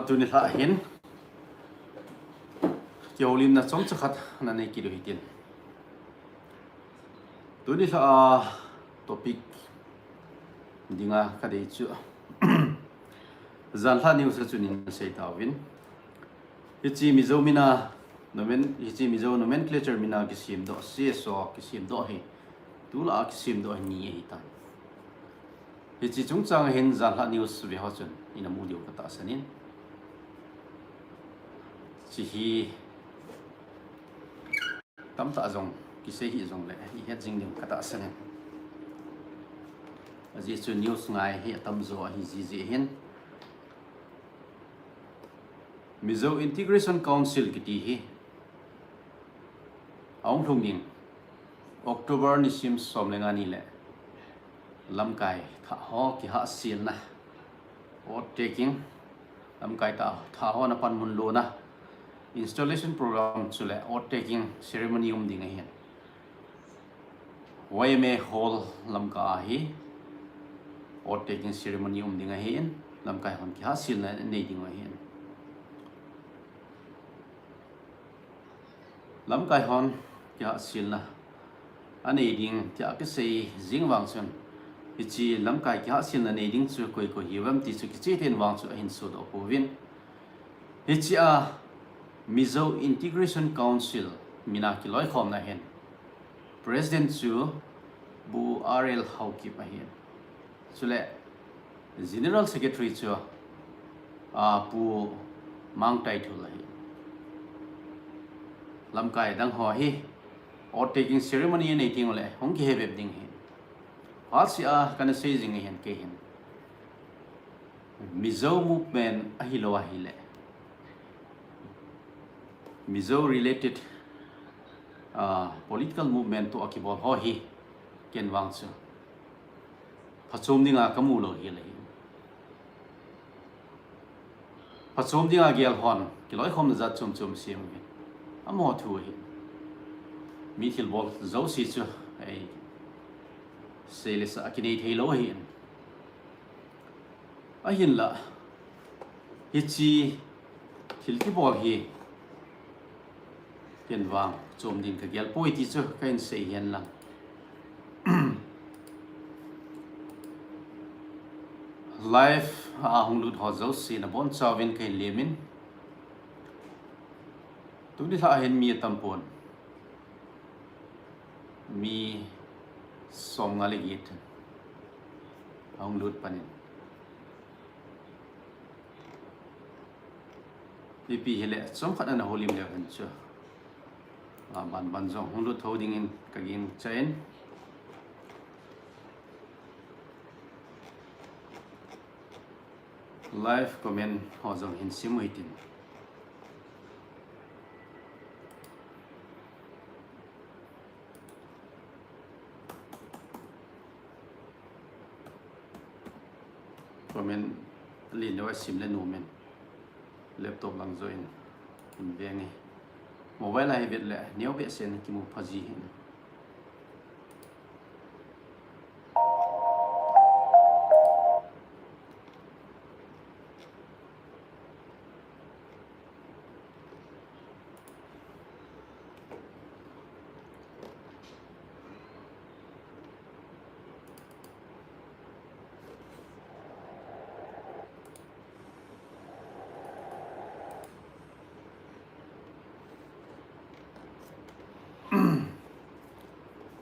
tu ni la hin Kiolin na chom chakhat na nei ki do hitin tu ni la topic dinga ka dei chu zan hla news chu nin sei tawin ichi mizo mina ichi mizo nomenclature mina kisim do cso kisim do hi tu la kisim do ni hi tan ichi chungchang hin zan hla news ve ha chun ina mu dio ka ta sanin chi hi tam ta zong ki se hi zong le hi het jing dim ka ta sanin aji chu news ngai hi tam zo hi ji hin Mizo Integration Council kiti hi aung thung ding October ni sim som lenga ni le lamkai tha ho ki ha sil na o taking lamkai ta tha ho na pan mun lo na installation program chule o taking ceremony ding hi YMA hall lamka hi o taking ceremony ding hi lamkai hon ki ha sil na nei ding hi lam kai hon ya silna ani ding tia ke sei jingwang chun ichi lam kai kya silna nei ding chu koi ko hiwam ti chu ki che ten wang chu hin su do povin ichi a Mizo Integration Council mina ki loi khom na hen president chu bu RL hauki pa hen chule general secretary chu a pu mang tai thu lai lamkai dang ho hi or taking ceremony nei ting le hong ki hebeb ding hi asia kana sei jing hen ke hin Mizo movement a hi lo a hi le Mizo related political movement to akibol ho hi ken wang chu phachom dinga kamu lo hi le phachom dinga gel hon ki loi khom za chum chum sim amo thu hi mi thil bol zo si chu ai seles akini thelo hi a hin la hi chi thil ki bol hi ken wang chom din ka gel poi ti chu kain sei hian lang life a hung lut ho zo si na bon chawin kai lemin tu ni tha hen mi tampon mi som ngale git hong lut panin pi hele som khat na holim le han chu ban zong hong lut holding in kagin chain live comment ho zong hin simuitin comment lin no sim le no men laptop lang join in beng mobile ai vet le neo be sen ki mu phaji hin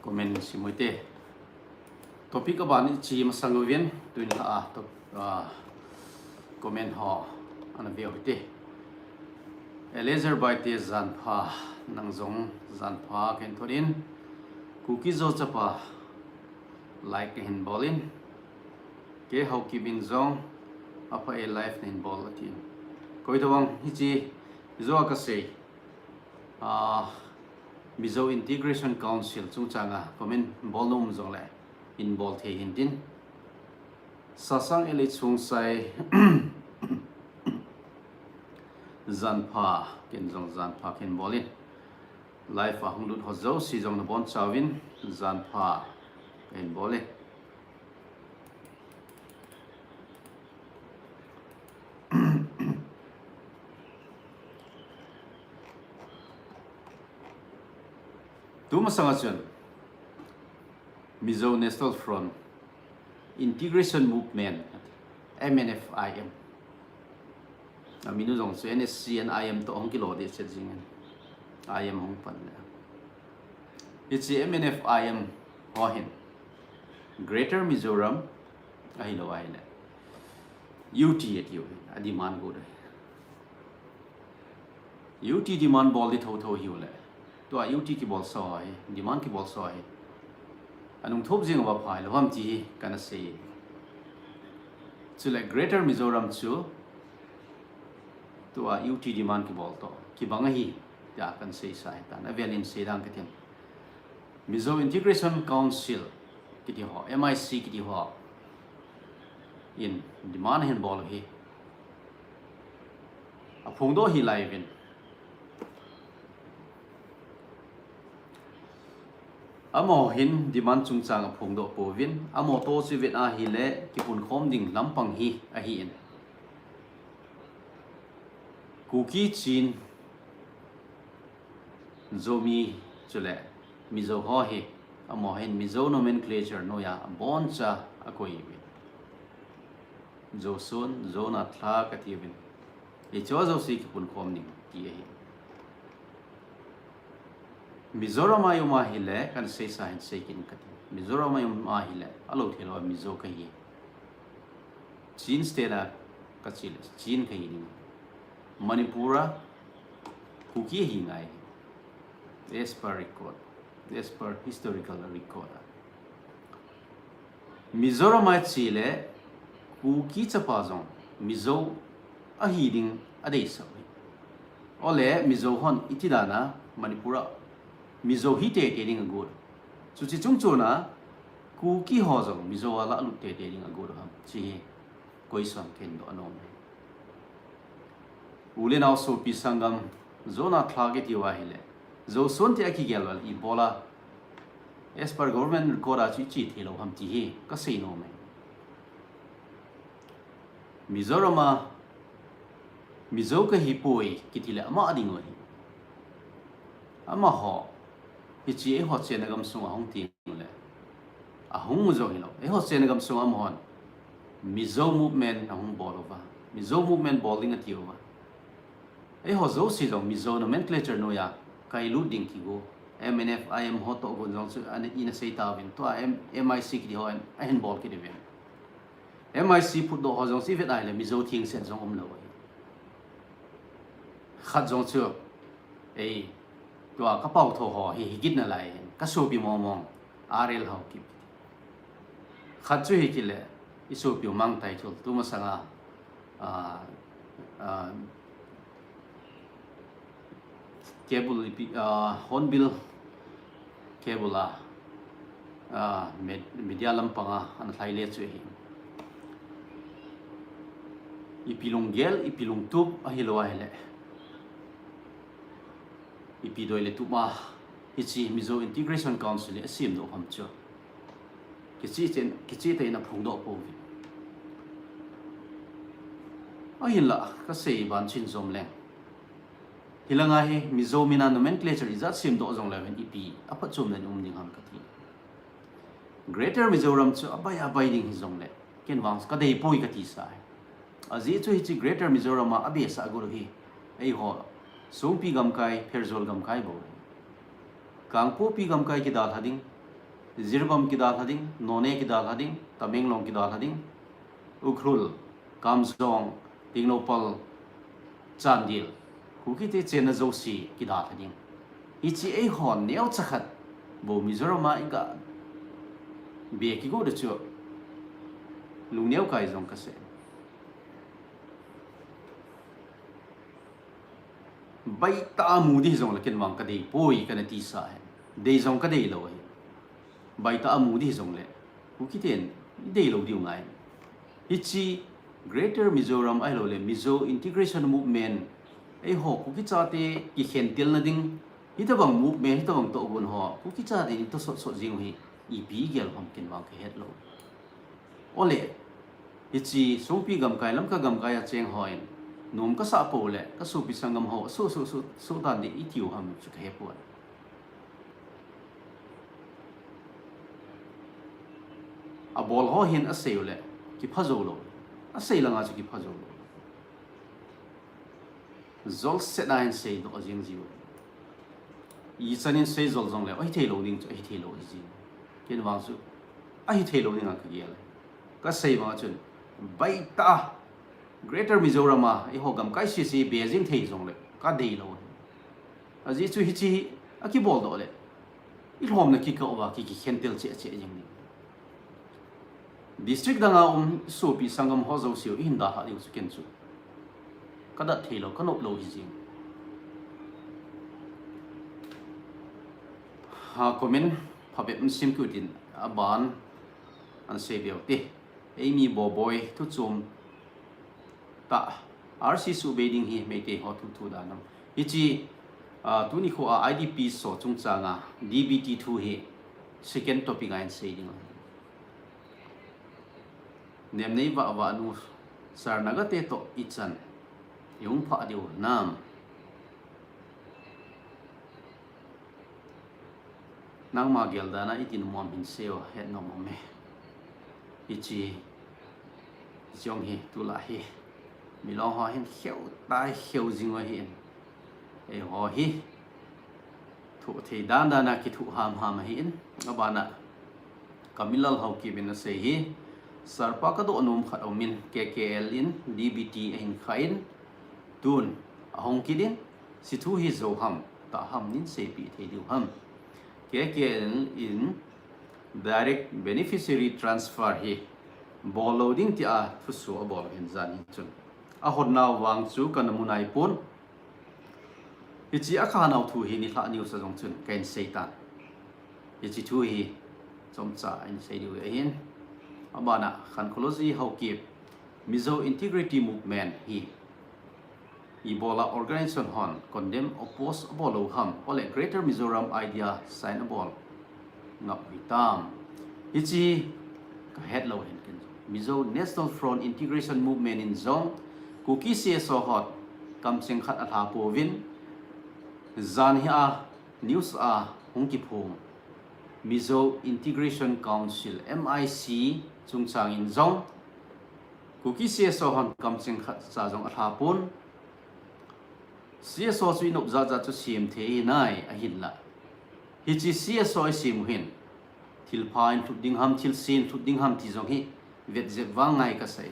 comment simuite topic abani chi masangovian tuin ha to comment ho ana veo te Elezer by te zan pha nang zong zan pha ken thorin cookie zo chapa like hin bolin ke how ki bin zong apa a life nin bol atin koi tawang hi chi zo ka sei Mizo Integration Council chungchanga comment volume zong le in bol the hintin sasang ele chungsai zanpha ken zong zanpha ken bolin life a hunglut ho zo si zong na bon chawin zanpha ken bolin tu ma sanga chun Mizo National Front Integration Movement MNFIM aminu jong chu NSC and IM to ong kilo de che jing IM hong pan le it's MNFIM hohin Greater Mizoram ahilo aile UT at you a demand go UT demand ball di tho hiu le to a UT ki ball so ai demand ki ball so ai anung thop jing wa phai lo ham ti kana sei chu le Greater Mizoram chu to a UT demand ki ball to ki banga hi ya kan sei sai ta na velin sei dang ka tem Mizo Integration Council ki di ho MIC ki di ho in demand hin ball hi a phung do hi lai vin amo hin demand chung chang a phung do po vin amo to si vet a hi le ki pun khom ding lampang hi a hi in kuki chin zomi chule Mizo ho hi amo hin Mizo nomenclature no ya bon cha a koi vin zo sun zo na thla ka ti vin e cho zo si ki pun khom ding ti hi Mizoram ayuma hile kan sei sahin sei kin kati Mizoram ayuma hile alo thelo Mizo ka hi Chin state a ka chile Chin ka hi ni Manipura kuki hi ngai as per record as per historical record Mizoram ai chile kuki chapa zong Mizo a hi ding adei sa ole Mizo hon itidana Manipura Mizo hi te ding agur chu chi chung chu na ku ki ho jong Mizo ala lu te ding agur ham chi koi sam ken do anom ule naw so pi sangam zona thage ti wa hile zo son te aki gel wal I bola as per government record a chi chi thelo ham ti hi ka sei no me Mizorama Mizo ka hi poi kitile ama ading wa ama ho ichi e ho chen gam sunga hong ti le a hong mu zo hilo e ho chen gam sunga mo hon Mizo movement hong bol over Mizo movement bowling at you e ho zo si zo Mizo nomenclature no ya kai lu ding ki go MNF IM ho to go jong su an ina sei ta vin to MIC ki ho an hen ball ki divin MIC put do ho jong si vet ai le Mizo thing sen jong lo khat jong chu e to ka pau tho ho hi git na lai ka so pi mo mong RL ho ki khat chu hi ki le isu pi mang tai thul tu ma sanga cable hornbill cable media lampanga an thlai le chu hi ipilung gel ipilung tup a hilwa hele ipi doile tuma ichi Mizo Integration Council asim do ham chu kichi te na phung do po a hila ka sei ban chin zom leng hilanga he Mizo mina nomenclature is sim do jong level ipi apa chum na ding ham ka thi Greater Mizoram chu abai ding hi jong le ken wang ka dei poi ka ti sai azi chu hi Greater Mizoram ma abe sa guru hi ei ho Sumpi gamkai Ferzol gamkai bo Kangpo pi gamkai ki dal hading Zirbam ki dal hading None ki dal hading Tamenglong ki dal hading Ukhrul Kamzong Tingnopal Chandil Kuki te chena zosi ki dal hading ichi ei hon neo chakhat bo Mizoram ma inga be ki go de chu lungneu kai jong ka se bai ta mu di zong la ken wang ka dei poi ka na ti sa he dei zong ka dei lo he bai ta mu di zong le ku ki ten dei lo diu ngai ichi Greater Mizoram ai lo le Mizo Integration Movement ai ho ku ki cha te ki khen tel na ding ita bang movement ita bang to gon ho ku ki cha de to so jing hi I bi gel hom ken wang ka het lo ole ichi songpi gam kai lam ka gam kai a cheng hoin nom ka sa po le ka su pi sangam ho su dan de itiu ham chu he po a ball ho hin a sei le ki phazo lo a sei langa chu ki phazo lo zol set na hin sei do jing jiu yi chanin sei zol jong le ai thei lo ning chu ai thei lo ji ken wang su ai thei lo ning a ka ye le ka sei ma chun bai ta Greater Mizoram a ho gam kai si Beijing thei jong le ka dei lo a ji chu hi chi a ki bol do le I hom na ki ka wa ki khentel che che jing ni district danga so pi sangam ho zo siu in da ha liu chu ken chu ka da thei lo ka nop lo hi jing ha comment phabem sim ku din aban an se beu ti Amy Boboy tu chum ta RC su beiding hi me te ho thu da nam ichi tu ni kho IDP so chung changa DBT2 hi second topic ain sei ding nem nei wa nu sar naga te to ichan yung pha diu nam nang ma gel dana itin mom hin seo het no mo me ichi jong hi tu la hi mi long ho hin kheu tai kheu jing wa hin e ho hi thu thei dan dana ki thu ham hin abana kamilal hau ki bin se hi sarpa ka do num khat omin KKL in DBT in khain tun ahong kidin si thu hi zo ham ta ham nin se pi thei du ham KKL in direct beneficiary transfer hi ball loading ti a thu su a ball hin zan chun a hot naw wang chu kan munai pun ichi a kha naw thu hi ni thla news jong chun kain seitan ichi thu hi chom cha in sei du hin abana khankology hawkip Mizo Integrity Movement hi Ebola organization hon condemn oppose bolo ham ole Greater Mizoram idea sign a ball ngap vitam ichi ka head lo hen ken Mizo National Front Integration Movement in zone kuki se so hot kam sing khat atha povin zan hi a news a hongki phum Mizo Integration Council MIC chungchang in zone kuki se so hon kam sing khat sa jong atha pun CSO sui nop za chu sim the nai a hin la hi chi CSO sim hin thil phain thu ding ham thil sin thu ding ham ti jong hi vet je wangai ka sai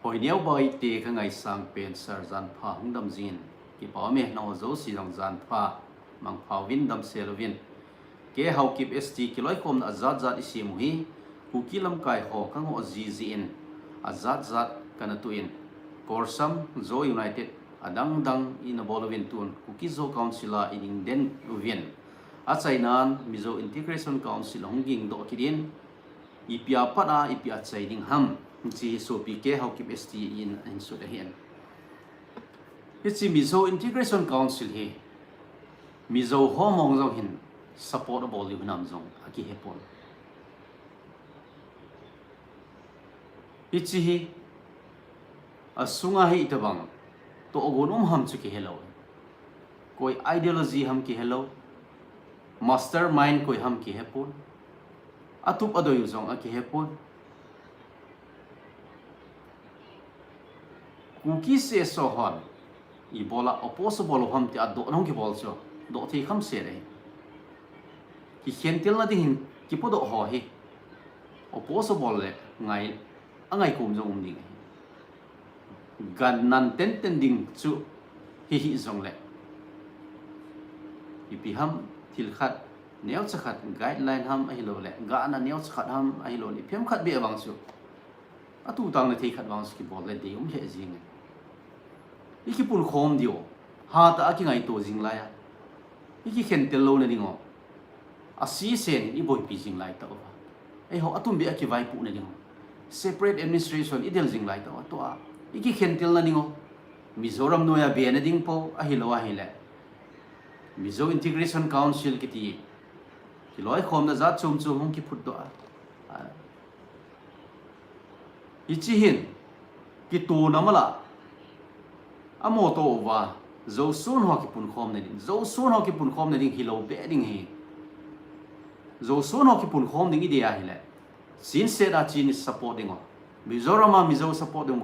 hoi neu bai te ka ngai sang pen sar jan pha hung dam jin ki pa me no zo si jong jan pha mang pha win dam selovin ke hau kip ST ki loi kom azat zat isim hi ku kilam kai ho ka ngo ji in azat zat kana tu in Korsam Zo United adang dang in a bolovin tun kuki Zo Council in den uvien a chainan Mizo Integration Council honging do kidin ipia pana ipia chaining ham chi so pk hawkip ST in so da hian hi Mizo Integration Council hi Mizo homong zo hin support a bol nam zong aki hepon hi asunga hi itabang to ogonum ham chu ki hello koi ideology ham ki hello mastermind koi ham ki hepon atup adoy zong aki hepon kuki se so hon Ebola opposable ham ti ado nong ki bol so do thi kham se re ki khentel na din ki podo ho hi opposable le ngai angai kum jong ding gan nan ten ding chu hi zong le ipi ham thil khat neo chakhat guideline ham ai lo le ga na neo chakhat ham ai lo ni phem khat be awang chu atu tang le thei khat wang ski bol le de le jing iki pun khom dio ha ta ki ngai to jing la ya iki khen tel lo le dingo a si sen i boy pi jing lai ta ba ai ho atum be aki vai pu ne dingo separate administration idel jing lai ta to a iki khentil na ningo Mizoram noya be na ding po a hilowa hile Mizo Integration Council kiti kiloi khom na za chum hong ki phut do a ichi hin ki tu namala amo to wa zo sun ho ki pun khom na ding zo sun ho ki pun khom na ding hilo be ding hi zo so no ki pun khom ding idea hi le sin se da chin support ding o Mizoram ma Mizo support ding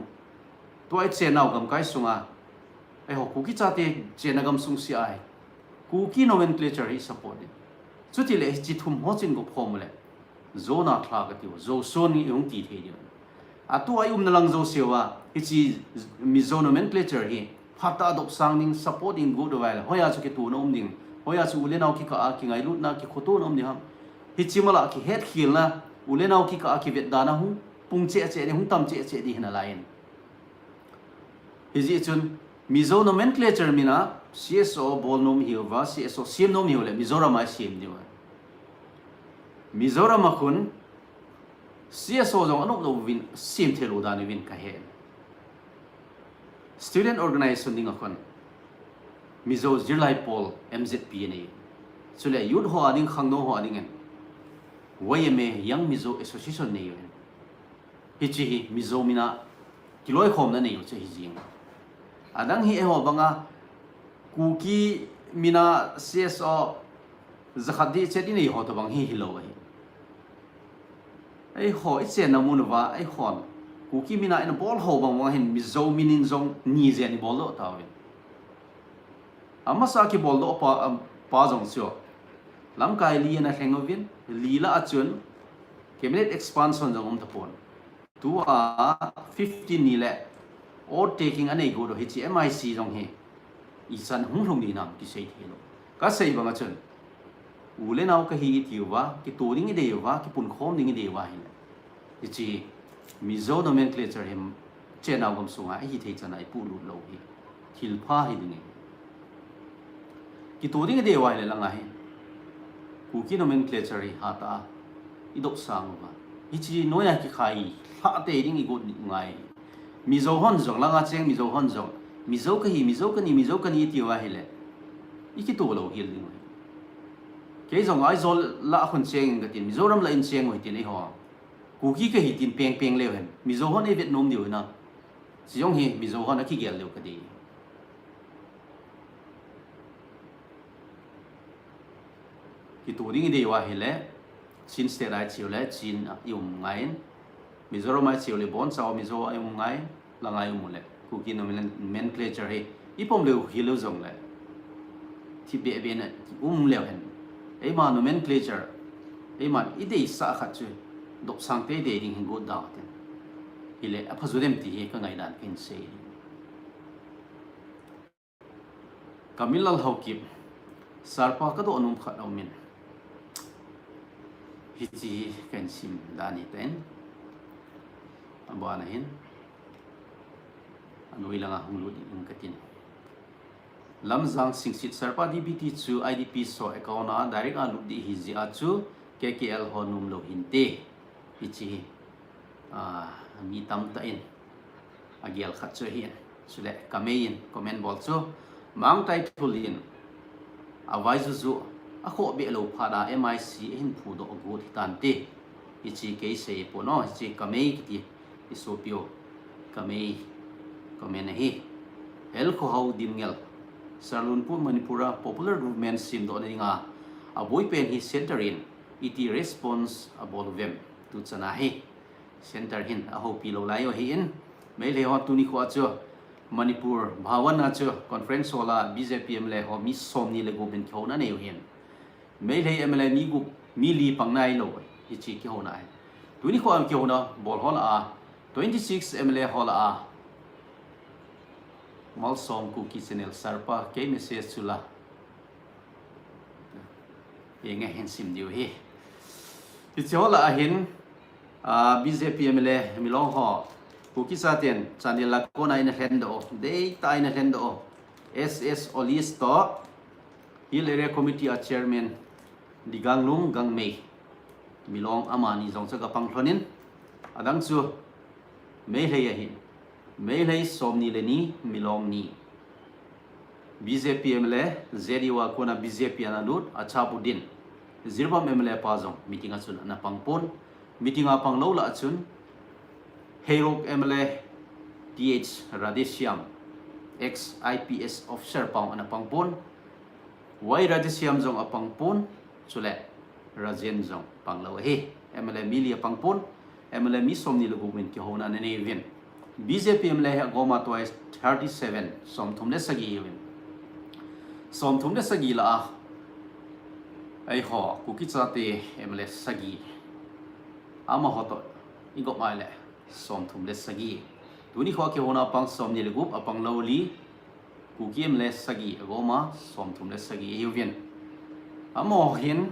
to ai che naw gam kai sunga ai ho ku ki cha te che na gam sung si ai ku ki nomenclature hi support ding chu ti le chi thum ho chin go phom le zo na thla ka ti zo so ni yung ti the di atu ai na lang zo sewa ichi Mizo nomenclature hi phata dop sang ning supporting good while hoya chu ki tu no ding hoya chu ule naw ki ka a ki ngai lut na ki khoto nom ni ham hi chimala ki het khil na ule naw ki ka a ki vet da na hu pung che che ni hung tam che che di hina lain hi ji chun Mizo nomenclature mina CSO bol nom hiwa CSO sim nom hiwa le Mizoram ai sim ni wa Mizoram akun CSO jong anok do win sim thelu da ni win ka he student organization ding akon Mizo Zirlai Pol MZP ni chule youth ho ading khangno ho ading en YMA Young Mizo Association ni yun hichi hi Mizo mina kiloi khom na ni che hi jing adang hi ho banga kuki mina CSO zakhadi che di ni ho to bang hi hilo hi ai ho i che na mun wa ai khon kuki mina in ball ho bang wa hin Mizo minin zong ni je ni bol lo ta wi amasa ki bol do pa jong sio lam kai li na hengovin li la achun cabinet expansion jong ta pon tu a 15 ni le or taking anei go do hi MIC jong he isan hung hung ni nam ki sei thelo ka sei bang achun ule naw ka hi tiwa ki turing ide wa ki pun khom ning ide wa hi chi Mizo nomenclature him che naw gam sunga hi thei chana I pu lu lo hi thil pha hi ding ki turing ide wa le langa hi ku ki nomenclature hi hata idok sang wa hi chi noya ki khai ha te ding I go ngai Mizo hon jong langa cheng Mizo hon jong Mizo ka hi Mizo ka ni tiwa hi le iki to lo hil ding ke jong ai zol la khon cheng ga tin Mizoram la in cheng hoi tin ai ho ku ki ka hi tin peng peng le hen Mizo hon e Vietnam ni na si jong hi Mizo hon a ki gel le ka di ki to ding de wa hi le sin ste rai chiu le chin yum ngai Mizoram ai chiu le bon chaw Mizo ai ngai la ngai mu le ku ki nomenclature he ipom le hi lo jong le thi be be na le hen ei ma nomenclature ei man ide sa khat chu dok sang te de ding go da ten ile a phazudem ti he ka ngai dan kin se kamilal hokip sarpa ka do anum khat min hi chi kan sim dani ten abana hin anui langa hunglu in katin lamzang singsit sarpa DBT chu IDP so account na direct alu di hi a chu KKL honum lo hinte hichi mi tam ta in agial khat chu hi sule kamein comment bol chu mang tai thulin awai zu a kho be lo phada MIC in phu do go tan te hichi ke se po no hichi kamei ki isopio kamei comment hi hel kho hau dimngel Sarlunpur Manipura Popular Government Sim do ninga aboy pen hi center in iti response abolvem tu chana hi center hin a ho pilo layo hi in mai le ho tu ni kho chu Manipur Bhawan chu conference hola BJP le ho mi som ni le go ben khona ne hin mai le MLA mi gu mi li pangnai lo hi chi ki ho na tu ni kho am ki ho na bol hol a 26 MLA hol a malsom ku ki channel sarpa ke message chula yenga hen sim diu hi ti chola ahin BJP MLA milong ho ku ki sa ten channel la ko na in hen do dei ta in hen do SS Olis to Hill Area Committee a chairman Diganglung Gangmei milong amani jong cha ka pangthlonin adang chu mei le hi mei lei somni le ni milong ni BJP MLA zediwa kona BJP analut achapudin zirbam MLA pazong meeting achun na pangpon meeting a panglo la achun Heirok MLA TH Radishyam ex IPS officer pang ana pangpon Y Radishyam jong apangpon chule Rajen Jong Panglo he MLA Milia Pangpon MLA Misomni Lugumin Kihona Nevin BJP MLA Goma twice 37 Som Tumne Sagi Som Tumne Sagi la ai ho Kukitsate MLA Sagi Ama Hoto Igot Mile Som Tumne Sagi Tuni Ho Kihona Pang Som Nilugup Apang Lowli Kukim Le Sagi Goma Som Tumne Sagi Yuvin Amo Hin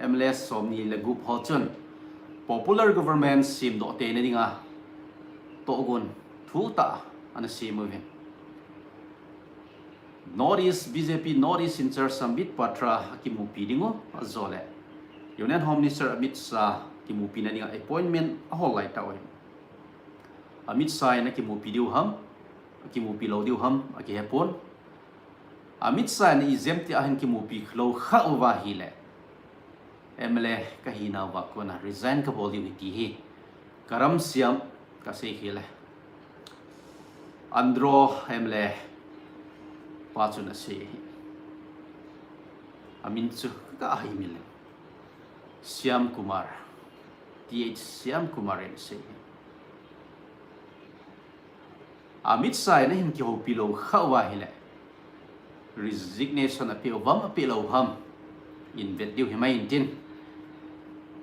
MLS somni le group hochun popular government sim do te ne dinga togun thuta ana simovin Northeast BJP Northeast in charge sambit patra kimu pidingo azole Union Home Minister Amit Shah kimu pinadinga appointment a whole light taw Amit Shah na kimu pidiu ham kimu pilau diu ham aki hepon Amit Shah ni exempti ahan kimu pi khlo kha wa hile MLA kahina wakona resign ka boli witi hi karam siam ka se khile andro MLA pachuna se amin chu ka hi mil Syam Kumar TH Syam Kumar en se Amit Shah na him ki ho pilo khawa hile resignation appeal vam appeal ham invent diu himai intin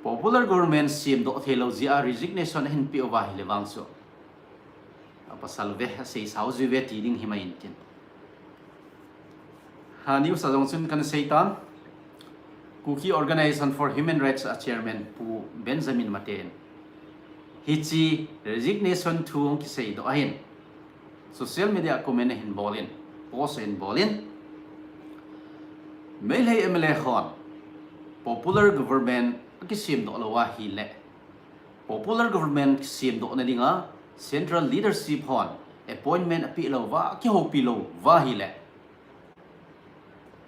popular government sim do thelo zia resignation hin pi over hile wangso apa salve sei sauzi ve tiding himai intin ha new sa jongsun kan seitan Kuki Organization for Human Rights chairman pu Benjamin Maten hichi resignation thu ki sei do ahin social media comment hin bolin post in bolin Mele MLA Hon popular government ki sim do lawa hi le popular government sim do na dinga central leadership hon appointment api lo wa ki ho pi lo wa hi le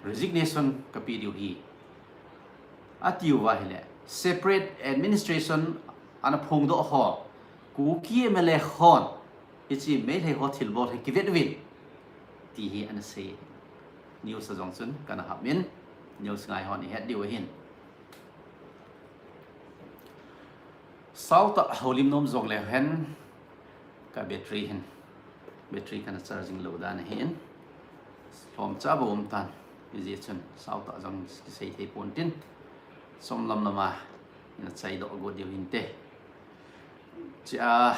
resignation ka pi diu hi atiu wa hi le separate administration ana phung do ho ku ki MLA Hon ichi mele ho thil bol ki vet win ti hi ana se news sa jongsun kana hamin news ngai hon het diu hin South holim nom zong le hen ka battery kana charging lo dan hin from cha bom tan izi chun South jong ki sei thei pontin som lam lama ina chai do go diu hin te cha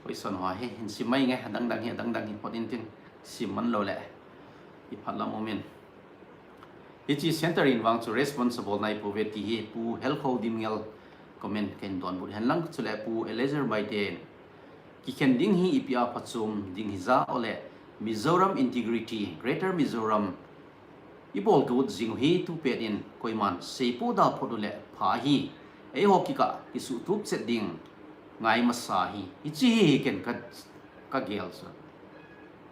oi son ho he hin si mai nge dang dang hin potin tin sim man lo le I phala moment ichi center in wang chu responsible nai pu vet ki hi pu health holding ngel comment ken don bud hen lang chule pu elezer by den ki ken ding hi ipia phachum ding hi za ole Mizoram integrity greater Mizoram ibol gut jing hi tu pet in koiman seipu da phodule pha hi ei ho ki ka isu tup set ding ngai ma sa hi ichi hi ken ka gel so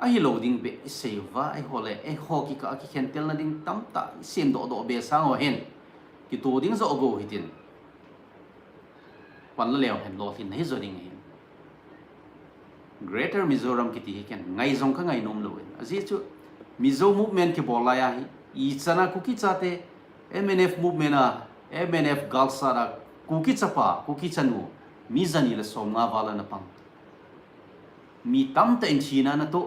ai loading be seva ai hole ai ho ki ka ki ken tel na ding tam ta sim do be sang ho hen ki tu ding zo go hitin pan la leo hen lo thin nei zo ding hen greater Mizoram ki ti ken ngai zong ka ngai nom lo azi chu Mizo movement ki bola ya hi I chana kuki chate MNF movement a MNF galsara kuki chapa kuki chanu mi zani la somnga wala na pang mi tam ta in china na to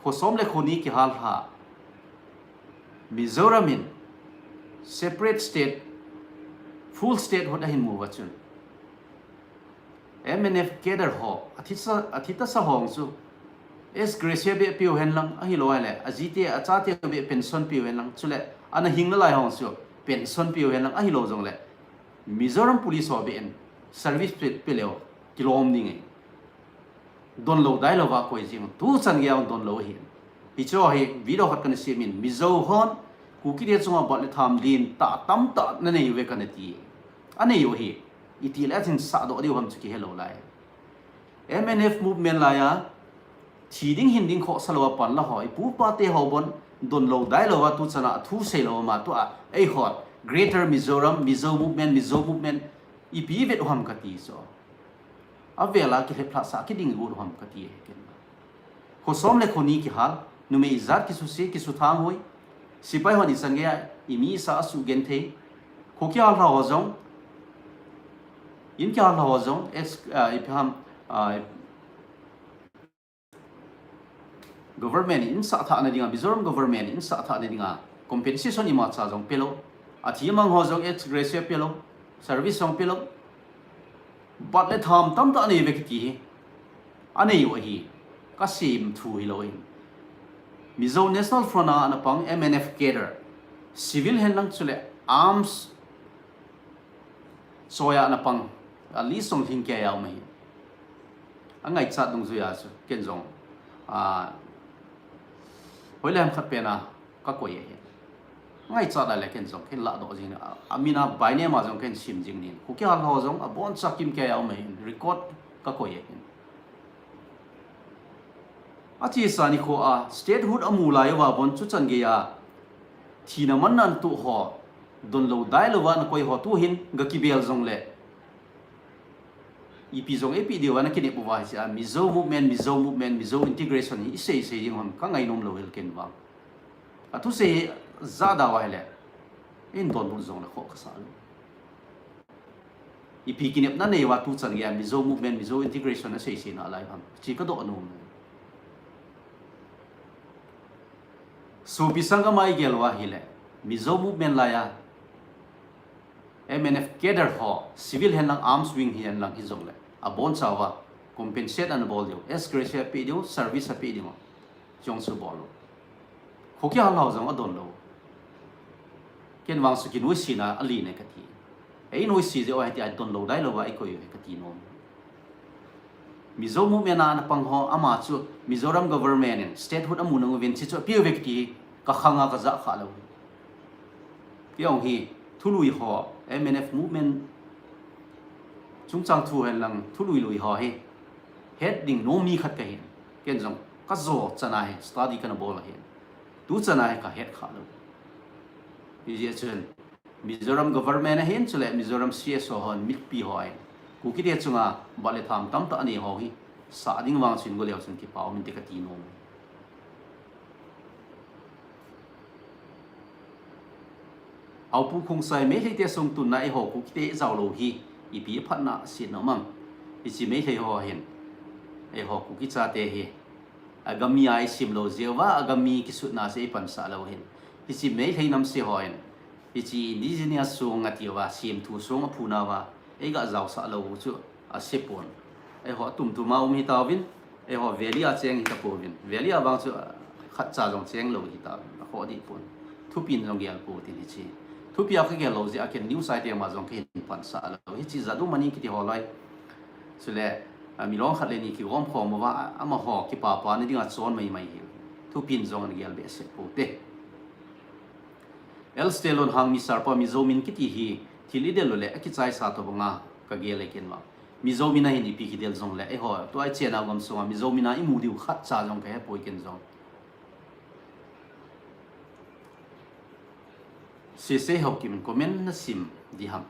khosom le khoni ki hal ha Mizoram in separate state full state hoda hin mu wachun MNF keder ho athita sa hong su es gracia be piu hen lang a hi lo le ajite achate be pension piu hen lang chule ana hingla lai hong su pension piu hen lang a hi lo jong le Mizoram police ho be en service pe leo kilom ding don lo dai lo wa ko jing tu chan ya don lo hi hi cho hi video hat kan se min Mizo hon ku ki de chunga ba le tham lin ta tam ta na nei we kan ti ane yo hi iti la thin sa do diu ham chu ki hello lai MNF movement la ya thiding hinding kho salwa pan la hoi pu pa te ho bon don lo dai lo wa tu chana thu se lo ma to a ei hot greater Mizoram Mizo movement ipi vet ham ka ti so avela ki le plasa ki ding gu ham ka ti ken ko som le khoni ki hal nu me izat ki su se ki su thang hoi sipai hon isan ge imi sa su gen the khu kia lao giống in kia lao giống ipam government in sa tha na dinga Mizoram government in sa tha na dinga compensation ima cha jong pelo athi mang ho jong ex gratia pelo service jong pelo but le tham tam ta nei vekti anei wa hi ka sim thu hi loin Mizo National Front na pang MNF cadre civil hen lang chule arms soya na pang ali song hin ke yaw mai angai chat dong zuya su ken jong hoi lam khat pe na ka ko ye ngay cha da le ken jong ken la do jing amina bai ne ma jong ken sim jing nin ku kya ho jong a bon cha kim ke yaw mai record ka ko ye a chi sa ni ko a statehood amu la ya bon chu chan ge ya thina man nan tu ho don lo dai lo wa na koi ho tu hin ga ki bel jong le ipi jong epi de wa na ken e bu wa sia Mizo movement Mizo integration hi se jing hom ka ngai nom lo el ken wa a tu se za da wa le in don bu jong la kho ka sa ipi kinep na nei wa tu chan ge Mizo movement Mizo integration na se na lai ham chi ka do anu so bisanga mai gelwa hile Mizo movement la ya MNF cadre ho civil hen lang arms wing hian lang hi jong le a bon chawa compensate an bol yo es gracia pe dio service pe dio jong su bol khokya hal jong adon lo ken wang su kin wi sina ali ne ka thi ei noi si je o ha ti adon lo dai lo wa iko yo ka ti no Mizo movement na pang ho ama chu Mizoram government statehood amu nang wen chi chu pi vekti ka khanga ka za kha lo yong hi thului ho MNF movement chung chang thu hen lang thului lui ho hi heading no mi khat ka hin ken jong ka zo chana he study kana bol he tu chana he ka head kha lo bi je chen Mizoram government hen chule Mizoram CSO hon mik pi hoi ku ki de chunga bale tham tam ta ani ho hi sa ding wang chin go leo chen ki pau min te ka ti no au pu khong sai me thei te song tu nai ho ku te zaw lo hi I pi phat na si no mang I chi me thei ho hen e ho ku ki cha te hi agami ai sim lo zewa agami ki su na se pan sa lo hen I chi me thei nam se ho hen I chi indigenous song ati wa sim thu song phu na wa e ga zaw sa lo chu a se pon e ho tum tu ma mi ta win e ho velia cheng hi ta po win velia wang chu khat cha jong cheng lo hi ta ho di pon thu pin jong gyal po ti ni chi thu pia ka gel lo ji aken new site ma jong ke pan sa lo hi chi zadu mani ki ti ho lai sule mi long khat le ni ki rom khom wa ama ho ki pa pa ni dinga chon mai mai hi thu pin jong an gel be se po te el stelon hang mi sarpa mi zomin ki ti hi thili de lo le ki chai sa to nga ka gel ken ma mi zomina hi ni pi ki del jong le e ho to ai chena gam so mi zomina I mu diu khat cha jong ka he po ken jong se học kim comment na sim di ham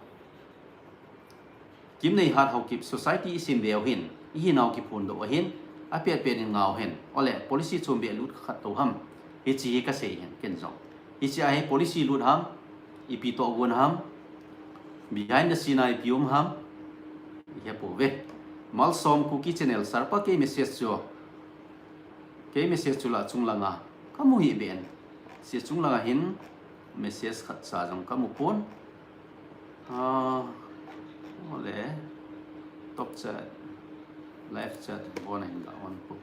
kim nei hat học kip society sim deu hin hi naw ki phun do hin a pet pet in ngaw hen ole policy chum be lut khat to ham hi chi ka se hen ken jong hi chi ai policy lut ham I pi to gon ham behind the scene I pium ham ya po ve mal som cookie channel sarpa ke message chu la chung langa kamu hi ben se chung langa hin message khat sa jong kamu pon ole top chat live chat bon hin da on pu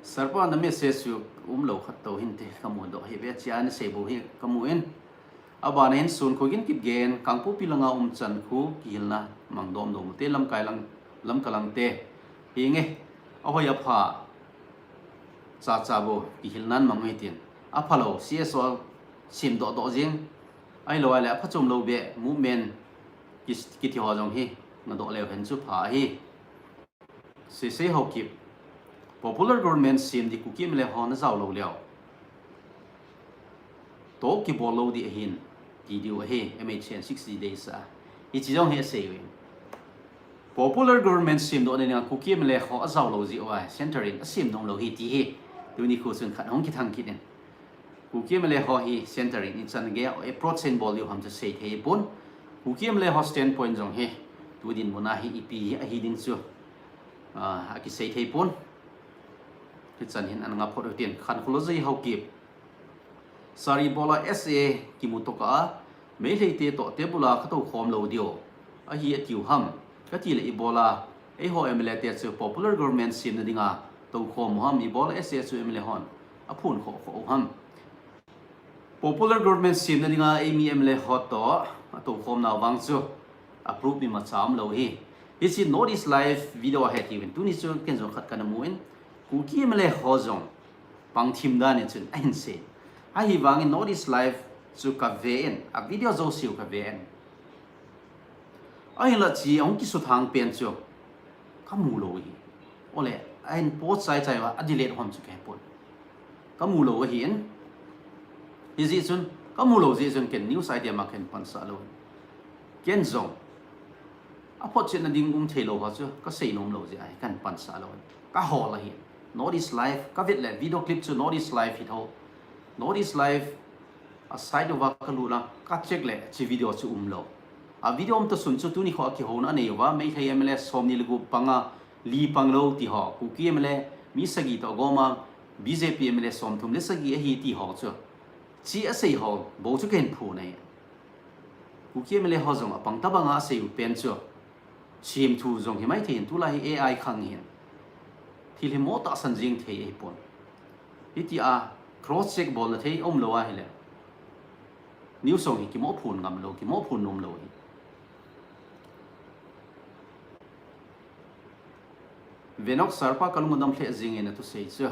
sarpa na message chu lo khat to hin te kamu do hi be chian se bo hi kamu in aba nen sun ko gin kip gen kangpu pilanga chan khu kilna mangdom dom te lam kai lang lam kalang te hi nge a hoya pha cha cha bo hilnan mangai tin a phalo CSO sim do do jing ai lo ala phachum lo be movement ki thi ho jong hi na do le hen chu pha hi se ho kip popular government sim di ku kim le ho na zaw lo leo to ki bo lo di hin video he MHN 60 days I chi jong he se wi popular government sim do ne ku kim le ho zaw lo ji wa centering sim dong lo hi ti hi tu ni khu sun khat hong ki thang ki den ku kiem le ho hi centering in chan ge approach and ball yu ham cha sei thei pon ku kiem le ho stand point jong he tu din mona hi ipi a hi ding chu a ki sei thei pon ki chan hin an nga phot tin khan khulo zai ho kip sari bola sa ki mu to ka me le te to te bula ka to khom lo dio a hi a tiu ham ka ti le ibola e ho emle te chu popular government sim na dinga to khom ham ibola sa chu emle hon a phun kho ham popular government sim na dinga emi emle hot to khom na wang chu approve mi ma cham lo hi is it not is live video ahead even tu ni chu ken zo khat kana muin ku ki emle ho zong pang thim da ni chun ain se a hi wang in not is live chu ka ven a video zo siu ka ven ai la chi ong ki su thang pen chu ka mu lo hi ole ain pot sai chai wa adilate hom chu ke pot ka mu lo hi en is it chun ka mu lo ji chun ken news idea ma ken pan sa lo ken zong a pot chen na ding thei lo ha chu ka sei nom lo ji ai kan pan sa lo ka ho la hi not is live ka vet le video clip chu not is live hi tho not is live a side of ka lu la ka check le chi video chu lo a video to sun chu tu ni kho ki ho na nei wa mai thai mle som ni lu panga li pang lo ti ho ku ki mle mi sagi to go ma bjp mle som thum le sagi hi ti ho chu chi a sei ho bo chu ken phu nei ku ki mle ho zong a pang ta banga sei u pen chu chim thu zong hi mai thein tu la hi ai khang hin thil hi mo ta san jing thei ei pon hi ti a cross check bol na thei om lo a hi le new song hi ki mo phun ngam lo ki mo phun nom lo hi venok sarpa kalungadam the jing ena tu sei chu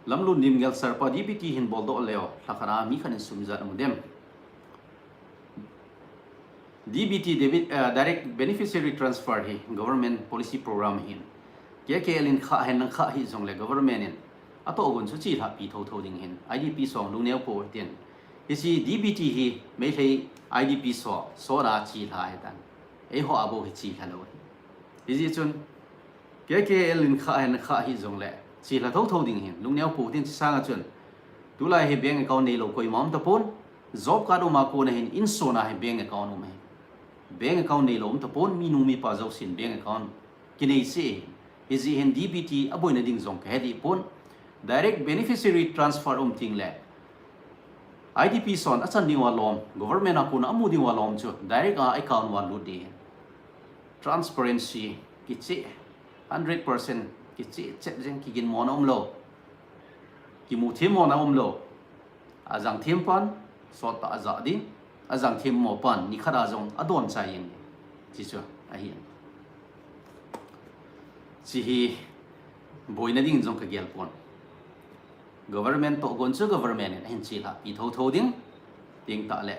lamlu nimgel sarpa dbt hin bol do leo thakara mi khan sumja amudem dbt direct beneficiary transfer hi government policy program hin KKL in kha hen kha hi jong le government in ato gun chu chi tha pi tho tho ding hin idp song lu neu po ten isi dbt hi me thei idp so ra chi tha he tan e ho abo hi chi tha lo isi chun KKL in kha hen kha hi jong le chi la tho tho ding hin lu neu po tin sa nga chun tu lai he bank account nei lo koi mom ta pon job card ma ko na hin in so na he bank account me bank account nei lo ta pon mi nu mi pa zo sin bank account kinai se is in dbt aboy na ding zong ka di pon direct beneficiary transfer ting le idp son achan ni wa lom government akuna amu di wa lom chu direct account wa lu di transparency ki chi 100% ki chi chet jeng ki gin mon om lo ki mu them mon om lo azang them pan so ta aza di azang them mo pan ni khara jong adon cha yin chi chu a hian chi hi boina ding jong ka gel pon government to gon chu government en chi la pi tho tho ding ting ta le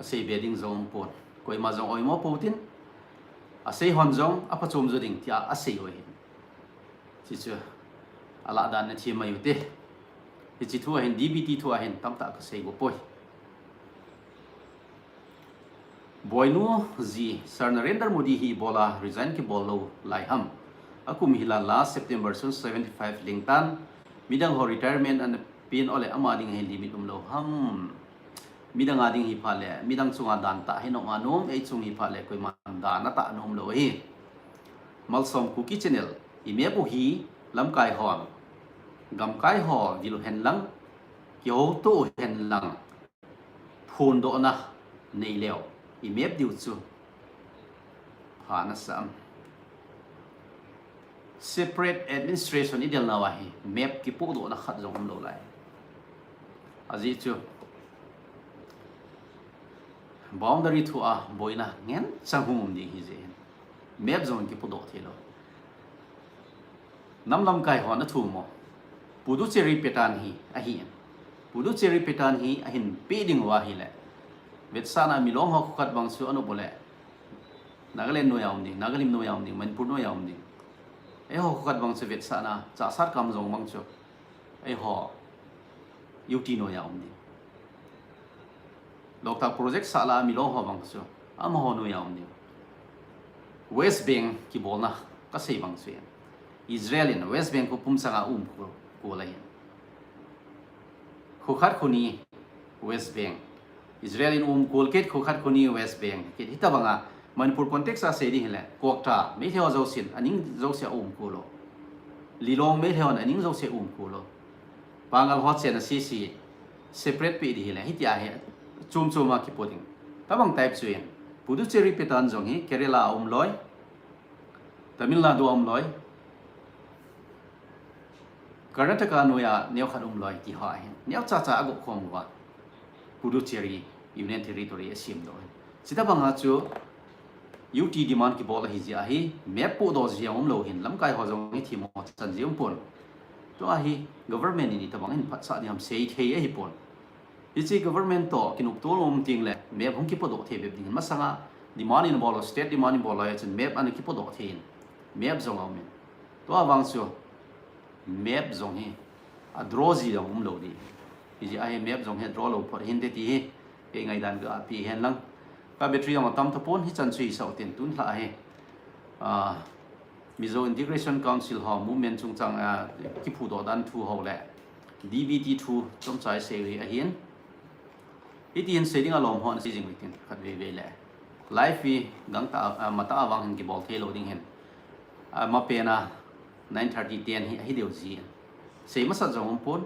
a sei be ding zong pon koi ma zong oi mo po tin a sei hon zong a pa chom zo ding tia a sei oi chi chu ala dan na chi mai u te chi thu hen dbt thu hen tam ta ka sei go poi boinu ji Sir Narendra Modi hi bola resign ki bolo lai ham akum hila last September 75 lingtan midang ho retirement and pin ole amading he limit lo ham midang ading hi phale midang chunga dan ta he no anom ei chung hi phale koi man da na ta nom lo hi malsom cookie channel ime bu hi lam kai hon gam kai ho dilu hen lang kyo to hen lang phun do na nei leo imep diu chu phana sam separate administration idel na wa hi map ki pu do na khat jong lo lai aji chu boundary thu a boina ngen changum ding hi je map zone ki pu do thelo namlam kai ho na thu mo puducherry petan hi a hi puducherry petan hi a hin pe ding wa hi le vetsana milong ho khat bang su anu bole Nagaland no yaum ding Nagalim no yaum ding Manipur no yaum ding e ho khat bang se vetsana cha sat kam jong bang chu e ho UT no yaum ding lokta project sala milong ho bang chu am ho no yaum ding West Bank ki bolna ka sei bang su อิสราเอลเวสต์แบงก์ปุ่มสังอากูเลยคู่ขัดคนนี้เวสต์แบงก์อิสราเอลกูลเกตคู่ขัดคนนี้เวสต์แบงก์คิดที่ตะบังอ่ะมันพูดคอนเท็กซ์อาเซดีเห็นแหละกวกตาไม่เท่าเจ้าสินอันนี้เจ้าเสียกูโลลีลองไม่เท่าอันนี้เจ้าเสียกูโลบางอัลฮอตเซนซีseparate ปีดีเห็นแหละที่ที่อ่ะจุ่มมาคิดพูดถึงตะบังไทป์ส่วนพุดุเชอรีพิตันจงฮีเคเรลาลอยตามิลนาดูลอยKarnataka noya neo khanum loi ki ha hen neo cha cha agu khom wa Puducherry Union Territory asim do sita banga chu UT demand ki bol hi ja hi map po do ji om lo hin lam kai ho jong ni thimo chan jium pon to a hi government ni ta bang in phat sa niam sei thei a hi pon ichi government to kinuk to lom ting le map hong ki po do the be ding ma sanga demand in bol state demand in bol ya chen map an ki po do thein map jong om to awang chu map zong hi a draw zi dong lo di ji ai map zong he draw lo por hin de ti he ngai dan ga pi hen lang ka battery ang tam thapon hi chan chui sau tin tun hla he Mizo Integration Council ha movement chung chang a ki phu do dan thu ho le DBT thu chom chai se ri a hian itin setting alom hon si jing witin khat ve le life fi gang ta mata awang hin ki bol the loading hen ma pe na 9:30 10 hi deu ji sei ma sa jong pon